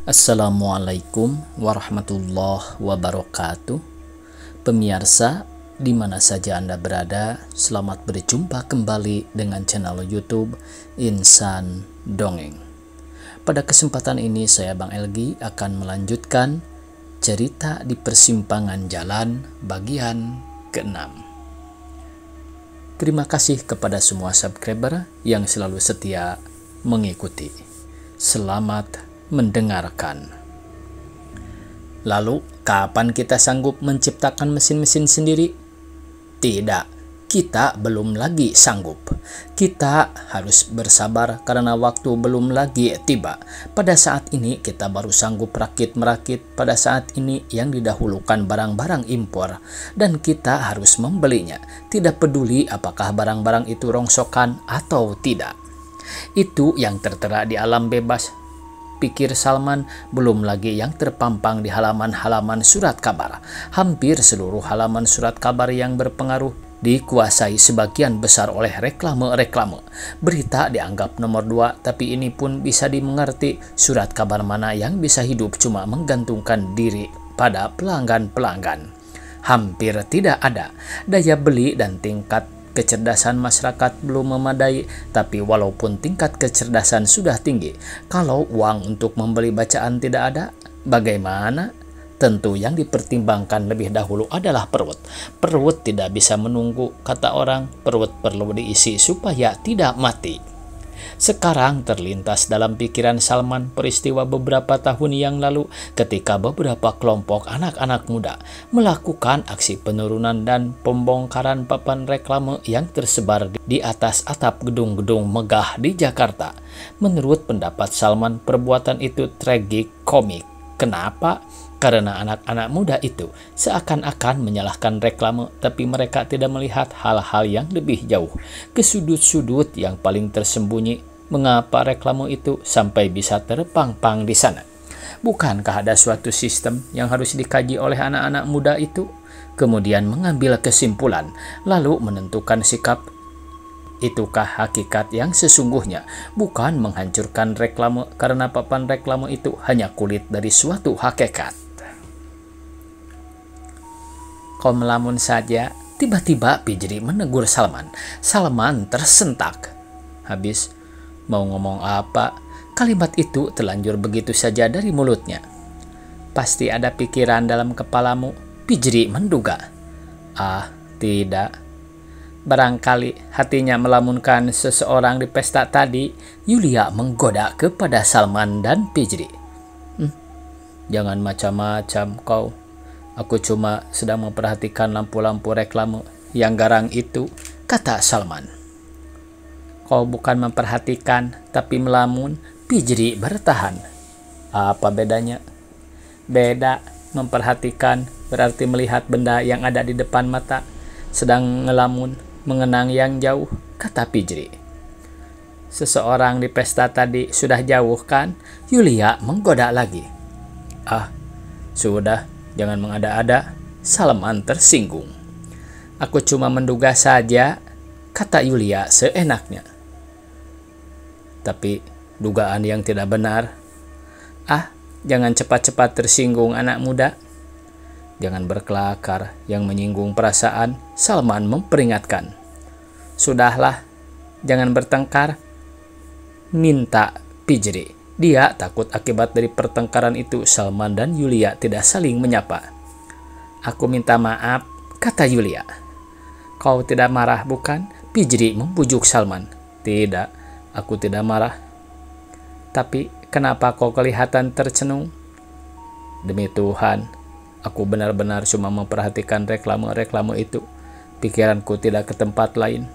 Assalamualaikum warahmatullahi wabarakatuh. Pemirsa, di mana saja Anda berada, selamat berjumpa kembali dengan channel YouTube Insan Dongeng. Pada kesempatan ini saya Bang Elgi akan melanjutkan cerita di persimpangan jalan bagian ke-6. Terima kasih kepada semua subscriber yang selalu setia mengikuti. Selamat mendengarkan. Lalu, kapan kita sanggup menciptakan mesin-mesin sendiri? Tidak, kita belum lagi sanggup. Kita harus bersabar karena waktu belum lagi tiba. Pada saat ini kita baru sanggup merakit. Pada saat ini yang didahulukan barang-barang impor dan kita harus membelinya. Tidak peduli apakah barang-barang itu rongsokan atau tidak. Itu yang tertera di alam bebas, pikir Salman, belum lagi yang terpampang di halaman-halaman surat kabar. Hampir seluruh halaman surat kabar yang berpengaruh dikuasai sebagian besar oleh reklame-reklame. Berita dianggap nomor 2, tapi ini pun bisa dimengerti. Surat kabar mana yang bisa hidup cuma menggantungkan diri pada pelanggan-pelanggan. Hampir tidak ada. Daya beli dan tingkat kecerdasan masyarakat belum memadai, tapi walaupun tingkat kecerdasan sudah tinggi, kalau uang untuk membeli bacaan tidak ada, bagaimana? Tentu yang dipertimbangkan lebih dahulu adalah perut. Perut tidak bisa menunggu, kata orang. Perut perlu diisi supaya tidak mati. Sekarang terlintas dalam pikiran Salman peristiwa beberapa tahun yang lalu ketika beberapa kelompok anak-anak muda melakukan aksi penurunan dan pembongkaran papan reklame yang tersebar di atas atap gedung-gedung megah di Jakarta. Menurut pendapat Salman, perbuatan itu tragikomik. Kenapa? Karena anak-anak muda itu seakan-akan menyalahkan reklame, tapi mereka tidak melihat hal-hal yang lebih jauh, ke sudut-sudut yang paling tersembunyi. Mengapa reklame itu sampai bisa terpampang di sana? Bukankah ada suatu sistem yang harus dikaji oleh anak-anak muda itu, kemudian mengambil kesimpulan, lalu menentukan sikap? Itukah hakikat yang sesungguhnya? Bukan menghancurkan reklame, karena papan reklame itu hanya kulit dari suatu hakikat. Kau melamun saja. Tiba-tiba Pijri menegur Salman. Salman tersentak. Habis mau ngomong apa? Kalimat itu terlanjur begitu saja dari mulutnya. Pasti ada pikiran dalam kepalamu, Pijri menduga. Ah, tidak. Barangkali hatinya melamunkan seseorang di pesta tadi. Yulia menggoda kepada Salman dan Pijri. Jangan macam-macam kau. Aku cuma sedang memperhatikan lampu-lampu reklame yang garang itu, kata Salman. Kau bukan memperhatikan, tapi melamun, Pijri bertahan. Apa bedanya? Beda, memperhatikan berarti melihat benda yang ada di depan mata, sedang ngelamun, mengenang yang jauh, kata Pijri. Seseorang di pesta tadi sudah jauh kan? Yulia menggoda lagi. Ah, sudah. Jangan mengada-ada, Salman tersinggung. Aku cuma menduga saja, kata Yulia seenaknya. Tapi dugaan yang tidak benar. Ah, jangan cepat-cepat tersinggung anak muda. Jangan berkelakar yang menyinggung perasaan, Salman memperingatkan. Sudahlah, jangan bertengkar, minta Pijri. Dia takut akibat dari pertengkaran itu Salman dan Yulia tidak saling menyapa. Aku minta maaf, kata Yulia. Kau tidak marah bukan? Pijri membujuk Salman. Tidak, aku tidak marah. Tapi kenapa kau kelihatan tercenung? Demi Tuhan, aku benar-benar cuma memperhatikan reklame-reklame itu. Pikiranku tidak ke tempat lain.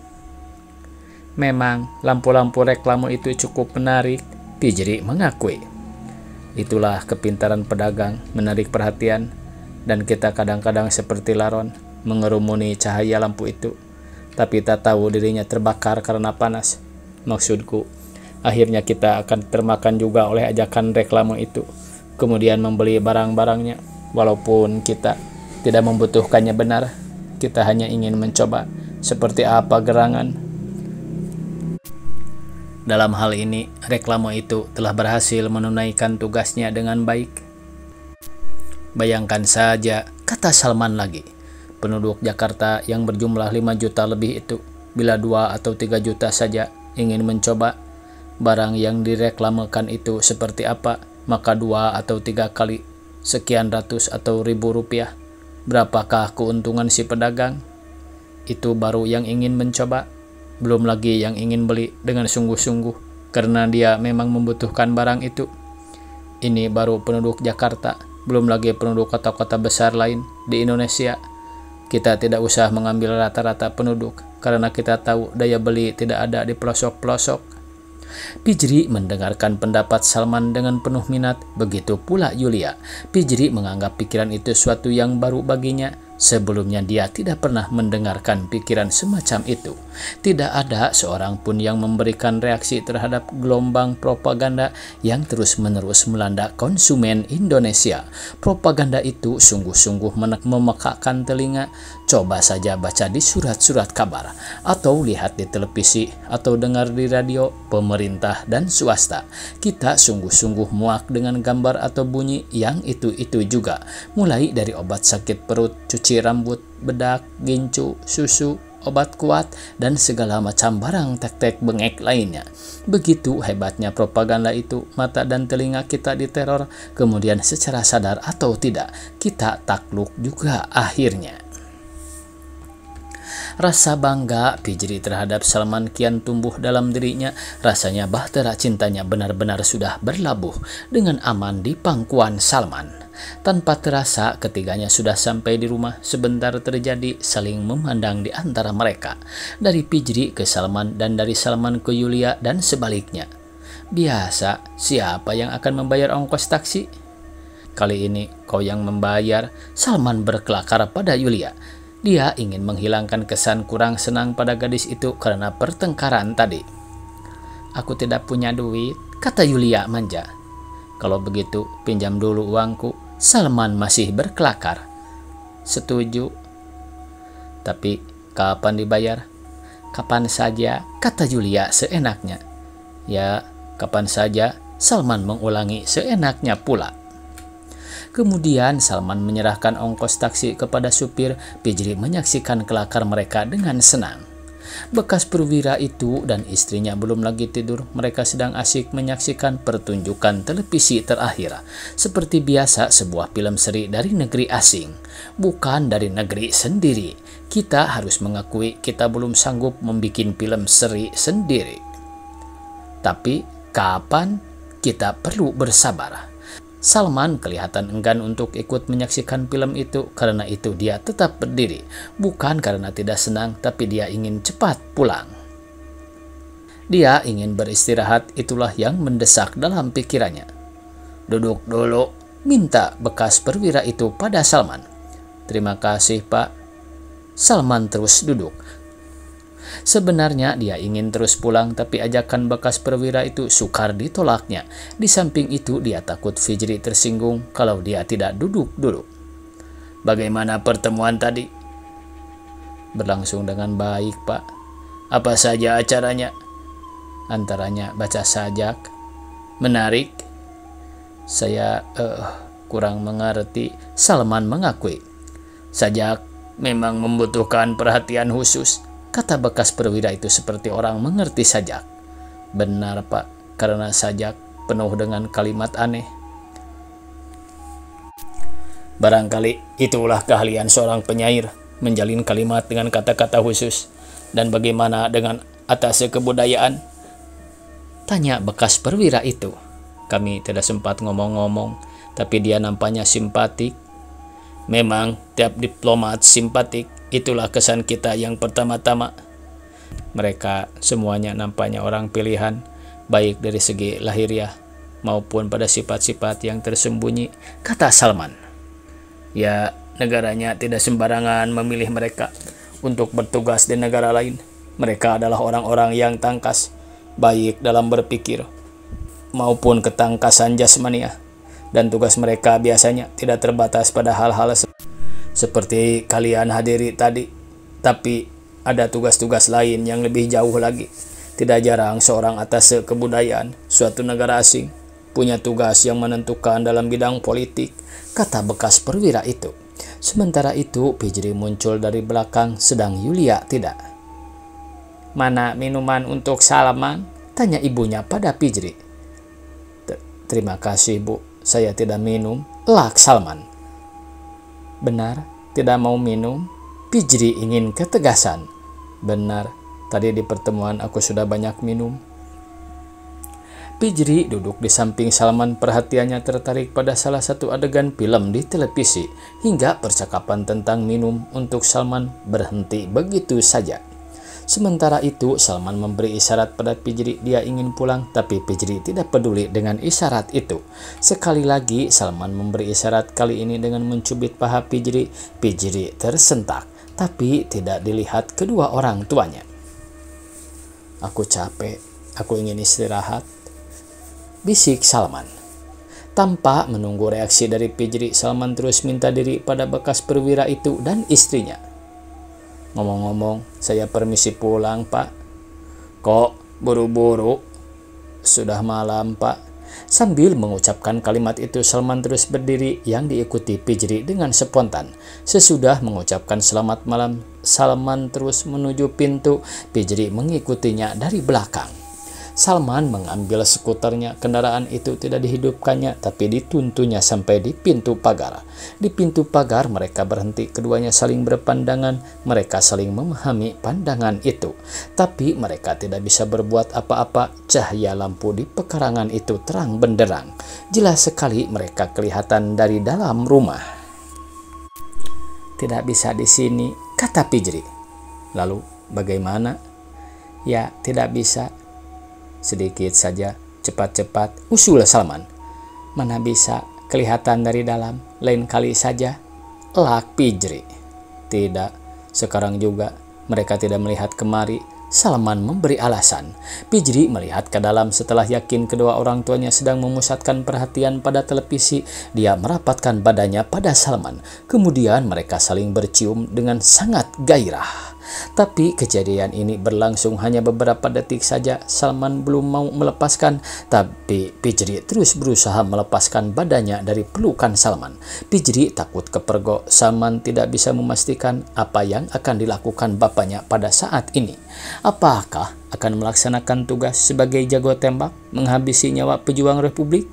Memang lampu-lampu reklame itu cukup menarik, Pijri mengakui. Itulah kepintaran pedagang, menarik perhatian, dan kita kadang-kadang seperti laron, mengerumuni cahaya lampu itu, tapi tak tahu dirinya terbakar karena panas. Maksudku, akhirnya kita akan termakan juga oleh ajakan reklame itu, kemudian membeli barang-barangnya, walaupun kita tidak membutuhkannya benar, kita hanya ingin mencoba seperti apa gerangan. Dalam hal ini, reklame itu telah berhasil menunaikan tugasnya dengan baik. Bayangkan saja, kata Salman lagi, penduduk Jakarta yang berjumlah 5 juta lebih itu, bila 2 atau 3 juta saja ingin mencoba barang yang direklamekan itu seperti apa, maka 2 atau 3 kali sekian ratus atau ribu rupiah. Berapakah keuntungan si pedagang? Itu baru yang ingin mencoba. Belum lagi yang ingin beli dengan sungguh-sungguh karena dia memang membutuhkan barang itu. Ini baru penduduk Jakarta, belum lagi penduduk kota-kota besar lain di Indonesia. Kita tidak usah mengambil rata-rata penduduk karena kita tahu daya beli tidak ada di pelosok-pelosok. Pijri mendengarkan pendapat Salman dengan penuh minat, begitu pula Yulia. Pijri menganggap pikiran itu suatu yang baru baginya. Sebelumnya dia tidak pernah mendengarkan pikiran semacam itu. Tidak ada seorang pun yang memberikan reaksi terhadap gelombang propaganda yang terus-menerus melanda konsumen Indonesia. Propaganda itu sungguh-sungguh memekakkan telinga. Coba saja baca di surat-surat kabar, atau lihat di televisi, atau dengar di radio, pemerintah dan swasta. Kita sungguh-sungguh muak dengan gambar atau bunyi yang itu-itu juga. Mulai dari obat sakit perut, cuci rambut, bedak, gincu, susu, obat kuat, dan segala macam barang tek-tek bengek lainnya. Begitu hebatnya propaganda itu, mata dan telinga kita diteror, kemudian secara sadar atau tidak, kita takluk juga akhirnya. Rasa bangga Pijri terhadap Salman kian tumbuh dalam dirinya. Rasanya bahtera cintanya benar-benar sudah berlabuh dengan aman di pangkuan Salman. Tanpa terasa ketiganya sudah sampai di rumah. Sebentar terjadi saling memandang di antara mereka. Dari Pijri ke Salman dan dari Salman ke Yulia dan sebaliknya. Biasa, siapa yang akan membayar ongkos taksi? Kali ini kau yang membayar, Salman berkelakar pada Yulia. Dia ingin menghilangkan kesan kurang senang pada gadis itu karena pertengkaran tadi. Aku tidak punya duit, kata Yulia manja. Kalau begitu, pinjam dulu uangku. Salman masih berkelakar. Setuju. Tapi kapan dibayar? Kapan saja, kata Yulia seenaknya. Ya, kapan saja, Salman mengulangi seenaknya pula. Kemudian Salman menyerahkan ongkos taksi kepada supir. Pijri menyaksikan kelakar mereka dengan senang. Bekas perwira itu dan istrinya belum lagi tidur. Mereka sedang asyik menyaksikan pertunjukan televisi terakhir. Seperti biasa sebuah film seri dari negeri asing, bukan dari negeri sendiri. Kita harus mengakui kita belum sanggup membuat film seri sendiri. Tapi kapan? Kita perlu bersabar. Salman kelihatan enggan untuk ikut menyaksikan film itu. Karena itu dia tetap berdiri. Bukan karena tidak senang, tapi dia ingin cepat pulang. Dia ingin beristirahat, itulah yang mendesak dalam pikirannya. Duduk dulu, minta bekas perwira itu pada Salman. Terima kasih, Pak. Salman terus duduk. Sebenarnya dia ingin terus pulang, tapi ajakan bekas perwira itu sukar ditolaknya. Di samping itu dia takut Pijri tersinggung kalau dia tidak duduk dulu. Bagaimana pertemuan tadi? Berlangsung dengan baik, Pak. Apa saja acaranya? Antaranya baca sajak. Menarik. Saya kurang mengerti. Salman mengakui. Sajak memang membutuhkan perhatian khusus, kata bekas perwira itu seperti orang mengerti sajak. Benar, Pak, karena sajak penuh dengan kalimat aneh. Barangkali itulah keahlian seorang penyair, menjalin kalimat dengan kata-kata khusus. Dan bagaimana dengan atase kebudayaan? Tanya bekas perwira itu. Kami tidak sempat ngomong-ngomong, tapi dia nampaknya simpatik. Memang tiap diplomat simpatik. Itulah kesan kita yang pertama-tama. Mereka semuanya nampaknya orang pilihan, baik dari segi lahiriah maupun pada sifat-sifat yang tersembunyi, kata Salman. Ya, negaranya tidak sembarangan memilih mereka untuk bertugas di negara lain. Mereka adalah orang-orang yang tangkas, baik dalam berpikir maupun ketangkasan jasmania. Dan tugas mereka biasanya tidak terbatas pada hal-hal seperti kalian hadiri tadi, tapi ada tugas-tugas lain yang lebih jauh lagi. Tidak jarang seorang atase kebudayaan suatu negara asing punya tugas yang menentukan dalam bidang politik, kata bekas perwira itu. Sementara itu, Pijri muncul dari belakang, sedang Yulia tidak. "Mana minuman untuk Salman?" tanya ibunya pada Pijri. "Terima kasih, Bu. Saya tidak minum," elak Salman. "Benar, tidak mau minum?" Pijri ingin ketegasan. "Benar, tadi di pertemuan aku sudah banyak minum." Pijri duduk di samping Salman, perhatiannya tertarik pada salah satu adegan film di televisi, hingga percakapan tentang minum untuk Salman berhenti begitu saja. Sementara itu, Salman memberi isyarat pada Pijri dia ingin pulang, tapi Pijri tidak peduli dengan isyarat itu. Sekali lagi, Salman memberi isyarat, kali ini dengan mencubit paha Pijri. Pijri tersentak, tapi tidak dilihat kedua orang tuanya. "Aku capek, aku ingin istirahat," bisik Salman. Tanpa menunggu reaksi dari Pijri, Salman terus minta diri pada bekas perwira itu dan istrinya. "Ngomong-ngomong, saya permisi pulang, Pak." "Kok buru-buru? Sudah malam, Pak." Sambil mengucapkan kalimat itu, Salman terus berdiri yang diikuti Pijri dengan spontan. Sesudah mengucapkan selamat malam, Salman terus menuju pintu. Pijri mengikutinya dari belakang. Salman mengambil skuternya. Kendaraan itu tidak dihidupkannya, tapi dituntunnya sampai di pintu pagar. Di pintu pagar mereka berhenti, keduanya saling berpandangan. Mereka saling memahami pandangan itu, tapi mereka tidak bisa berbuat apa-apa. Cahaya lampu di pekarangan itu terang benderang. Jelas sekali mereka kelihatan dari dalam rumah. "Tidak bisa di sini," kata Pijri. "Lalu bagaimana?" "Ya, tidak bisa. Sedikit saja, cepat-cepat," usul Salman. "Mana bisa, kelihatan dari dalam, lain kali saja," elak Pijri. "Tidak, sekarang juga mereka tidak melihat kemari," Salman memberi alasan. Pijri melihat ke dalam. Setelah yakin kedua orang tuanya sedang memusatkan perhatian pada televisi, dia merapatkan badannya pada Salman. Kemudian mereka saling bercium dengan sangat gairah. Tapi kejadian ini berlangsung hanya beberapa detik saja. Salman belum mau melepaskan, tapi Pijri terus berusaha melepaskan badannya dari pelukan Salman. Pijri takut kepergok. Salman tidak bisa memastikan apa yang akan dilakukan bapaknya pada saat ini. Apakah akan melaksanakan tugas sebagai jago tembak, menghabisi nyawa pejuang Republik?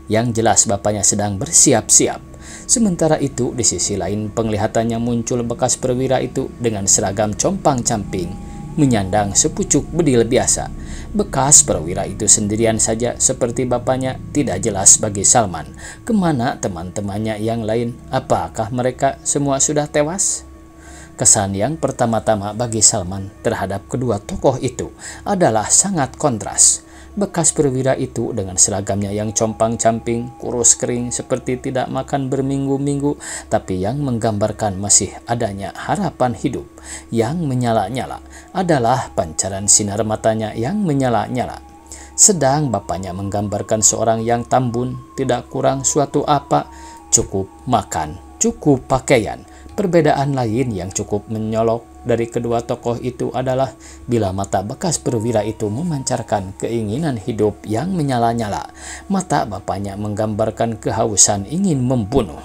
Yang jelas bapaknya sedang bersiap-siap. Sementara itu, di sisi lain penglihatannya muncul bekas perwira itu dengan seragam compang-camping, menyandang sepucuk bedil biasa. Bekas perwira itu sendirian saja seperti bapaknya. Tidak jelas bagi Salman kemana teman-temannya yang lain. Apakah mereka semua sudah tewas? Kesan yang pertama-tama bagi Salman terhadap kedua tokoh itu adalah sangat kontras. Bekas perwira itu dengan seragamnya yang compang-camping, kurus kering seperti tidak makan berminggu-minggu, tapi yang menggambarkan masih adanya harapan hidup yang menyala-nyala adalah pancaran sinar matanya yang menyala-nyala. Sedang bapaknya menggambarkan seorang yang tambun, tidak kurang suatu apa, cukup makan, cukup pakaian. Perbedaan lain yang cukup menyolok dari kedua tokoh itu adalah bila mata bekas perwira itu memancarkan keinginan hidup yang menyala-nyala, mata bapaknya menggambarkan kehausan ingin membunuh.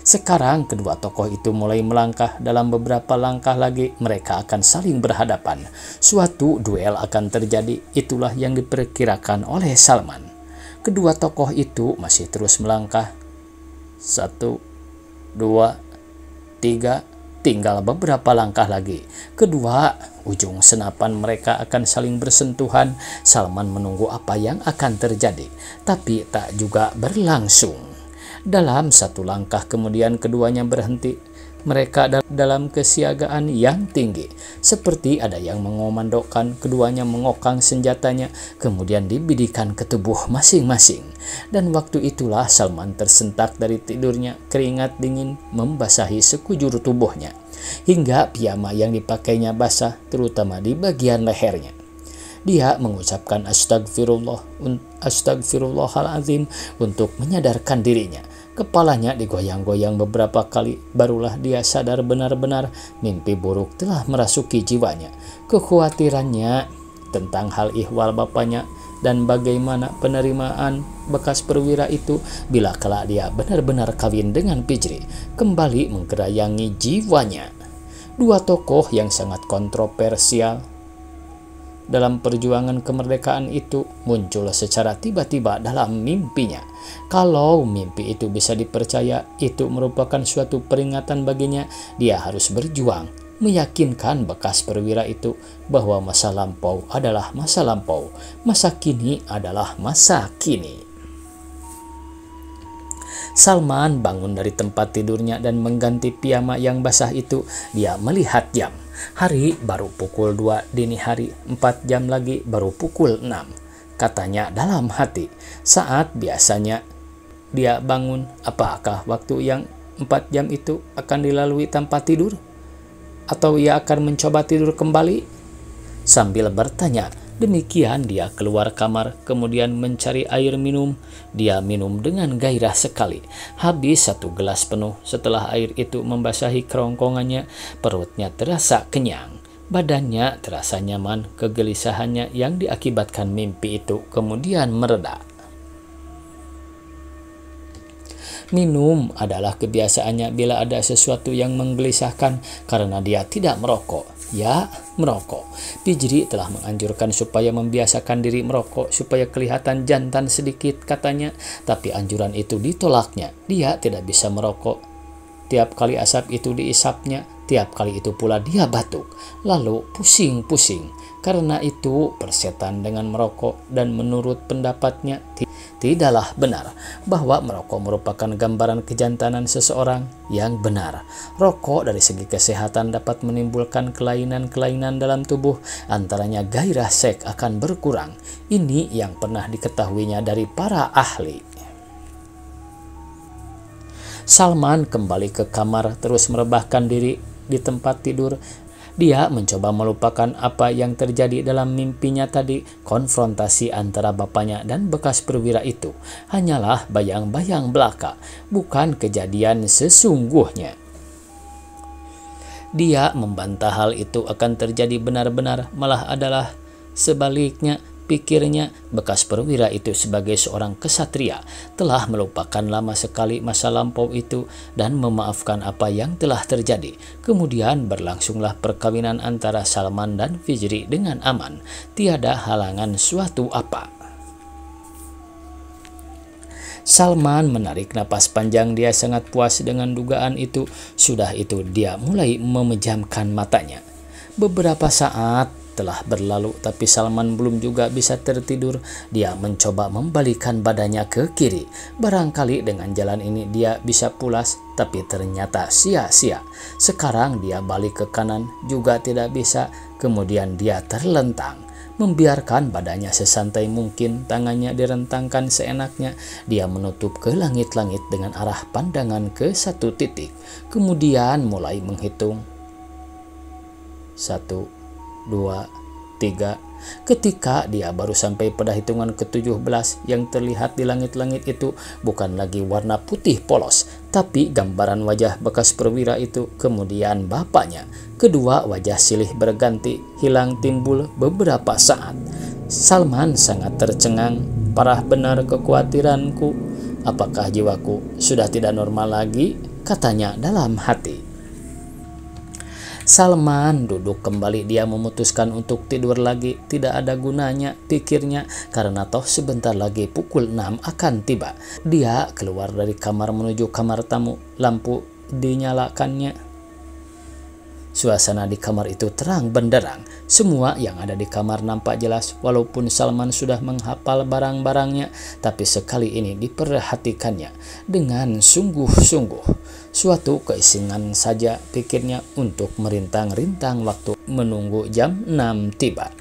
Sekarang kedua tokoh itu mulai melangkah. Dalam beberapa langkah lagi mereka akan saling berhadapan. Suatu duel akan terjadi. Itulah yang diperkirakan oleh Salman. Kedua tokoh itu masih terus melangkah. 1, 2, 3, tinggal beberapa langkah lagi. Kedua ujung senapan mereka akan saling bersentuhan. Salman menunggu apa yang akan terjadi, tapi tak juga berlangsung. Dalam satu langkah kemudian keduanya berhenti. Mereka dalam kesiagaan yang tinggi, seperti ada yang mengomandokkan. Keduanya mengokang senjatanya, kemudian dibidikan ke tubuh masing-masing. Dan waktu itulah Salman tersentak dari tidurnya. Keringat dingin membasahi sekujur tubuhnya, hingga piyama yang dipakainya basah, terutama di bagian lehernya. Dia mengucapkan astagfirullahaladzim untuk menyadarkan dirinya. Kepalanya digoyang-goyang beberapa kali, barulah dia sadar benar-benar mimpi buruk telah merasuki jiwanya. Kekhawatirannya tentang hal ihwal bapaknya dan bagaimana penerimaan bekas perwira itu bila kelak dia benar-benar kawin dengan Fijri kembali menggerayangi jiwanya. Dua tokoh yang sangat kontroversial dalam perjuangan kemerdekaan itu muncul secara tiba-tiba dalam mimpinya. Kalau mimpi itu bisa dipercaya, itu merupakan suatu peringatan baginya. Dia harus berjuang, meyakinkan bekas perwira itu bahwa masa lampau adalah masa lampau, masa kini adalah masa kini. Salman bangun dari tempat tidurnya dan mengganti piyama yang basah itu. Dia melihat jam. Hari baru pukul 2 dini hari, 4 jam lagi baru pukul 6. Katanya dalam hati, saat biasanya dia bangun, apakah waktu yang 4 jam itu akan dilalui tanpa tidur? Atau ia akan mencoba tidur kembali? Sambil bertanya, demikian dia keluar kamar, kemudian mencari air minum. Dia minum dengan gairah sekali. Habis 1 gelas penuh. Setelah air itu membasahi kerongkongannya, perutnya terasa kenyang. Badannya terasa nyaman. Kegelisahannya yang diakibatkan mimpi itu kemudian mereda. Minum adalah kebiasaannya bila ada sesuatu yang menggelisahkan karena dia tidak merokok. Ya, merokok. Fijri telah menganjurkan supaya membiasakan diri merokok supaya kelihatan jantan sedikit katanya, tapi anjuran itu ditolaknya. Dia tidak bisa merokok. Tiap kali asap itu diisapnya, tiap kali itu pula dia batuk, lalu pusing-pusing. Karena itu persetan dengan merokok dan menurut pendapatnya tidaklah benar bahwa merokok merupakan gambaran kejantanan seseorang yang benar. Rokok dari segi kesehatan dapat menimbulkan kelainan-kelainan dalam tubuh, antaranya gairah seks akan berkurang. Ini yang pernah diketahuinya dari para ahli. Salman kembali ke kamar terus merebahkan diri di tempat tidur. Dia mencoba melupakan apa yang terjadi dalam mimpinya tadi. Konfrontasi antara bapaknya dan bekas perwira itu hanyalah bayang-bayang belaka, bukan kejadian sesungguhnya. Dia membantah hal itu akan terjadi benar-benar, malah adalah sebaliknya. Pikirnya, bekas perwira itu sebagai seorang kesatria telah melupakan lama sekali masa lampau itu dan memaafkan apa yang telah terjadi. Kemudian berlangsunglah perkawinan antara Salman dan Fijri dengan aman. Tiada halangan suatu apa. Salman menarik napas panjang. Dia sangat puas dengan dugaan itu. Sudah itu dia mulai memejamkan matanya. Beberapa saat telah berlalu, tapi Salman belum juga bisa tertidur. Dia mencoba membalikkan badannya ke kiri. Barangkali dengan jalan ini dia bisa pulas, tapi ternyata sia-sia. Sekarang dia balik ke kanan, juga tidak bisa. Kemudian dia terlentang, membiarkan badannya sesantai mungkin. Tangannya direntangkan seenaknya. Dia menutup ke langit-langit dengan arah pandangan ke satu titik. Kemudian mulai menghitung. 1, 2, 3. Ketika dia baru sampai pada hitungan ke-17, yang terlihat di langit-langit itu bukan lagi warna putih polos, tapi gambaran wajah bekas perwira itu, kemudian bapaknya. Kedua wajah silih berganti, hilang timbul beberapa saat. Salman sangat tercengang. Parah benar kekhawatiranku. Apakah jiwaku sudah tidak normal lagi? Katanya dalam hati. Salman duduk kembali. Dia memutuskan untuk tidur lagi. Tidak ada gunanya, pikirnya, karena toh sebentar lagi pukul 6 akan tiba. Dia keluar dari kamar menuju kamar tamu. Lampu dinyalakannya. Suasana di kamar itu terang benderang. Semua yang ada di kamar nampak jelas. Walaupun Salman sudah menghafal barang-barangnya, tapi sekali ini diperhatikannya dengan sungguh-sungguh. Suatu keisengan saja, pikirnya, untuk merintang-rintang waktu menunggu jam 6 tiba.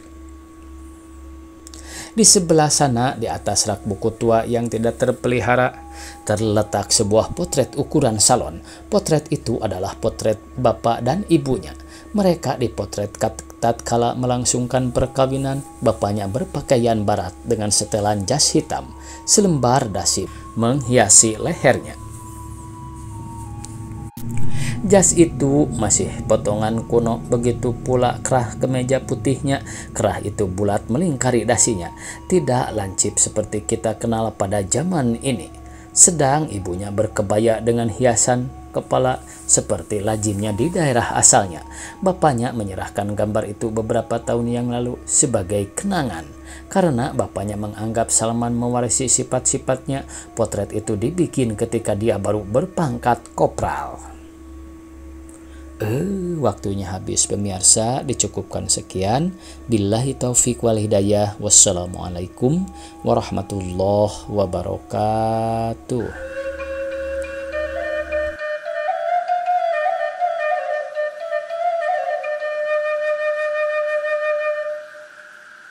Di sebelah sana, di atas rak buku tua yang tidak terpelihara, terletak sebuah potret ukuran salon. Potret itu adalah potret bapak dan ibunya. Mereka dipotret tatkala melangsungkan perkawinan. Bapaknya berpakaian barat dengan setelan jas hitam. Selembar dasi menghiasi lehernya. Jas itu masih potongan kuno, begitu pula kerah kemeja putihnya. Kerah itu bulat melingkari dasinya, tidak lancip seperti kita kenal pada zaman ini. Sedang ibunya berkebaya dengan hiasan kepala seperti lazimnya di daerah asalnya. Bapaknya menyerahkan gambar itu beberapa tahun yang lalu sebagai kenangan. Karena bapaknya menganggap Salman mewarisi sifat-sifatnya, potret itu dibikin ketika dia baru berpangkat kopral. Waktunya habis pemirsa, dicukupkan sekian. Billahi taufiq wal hidayah. Wassalamualaikum warahmatullahi wabarakatuh.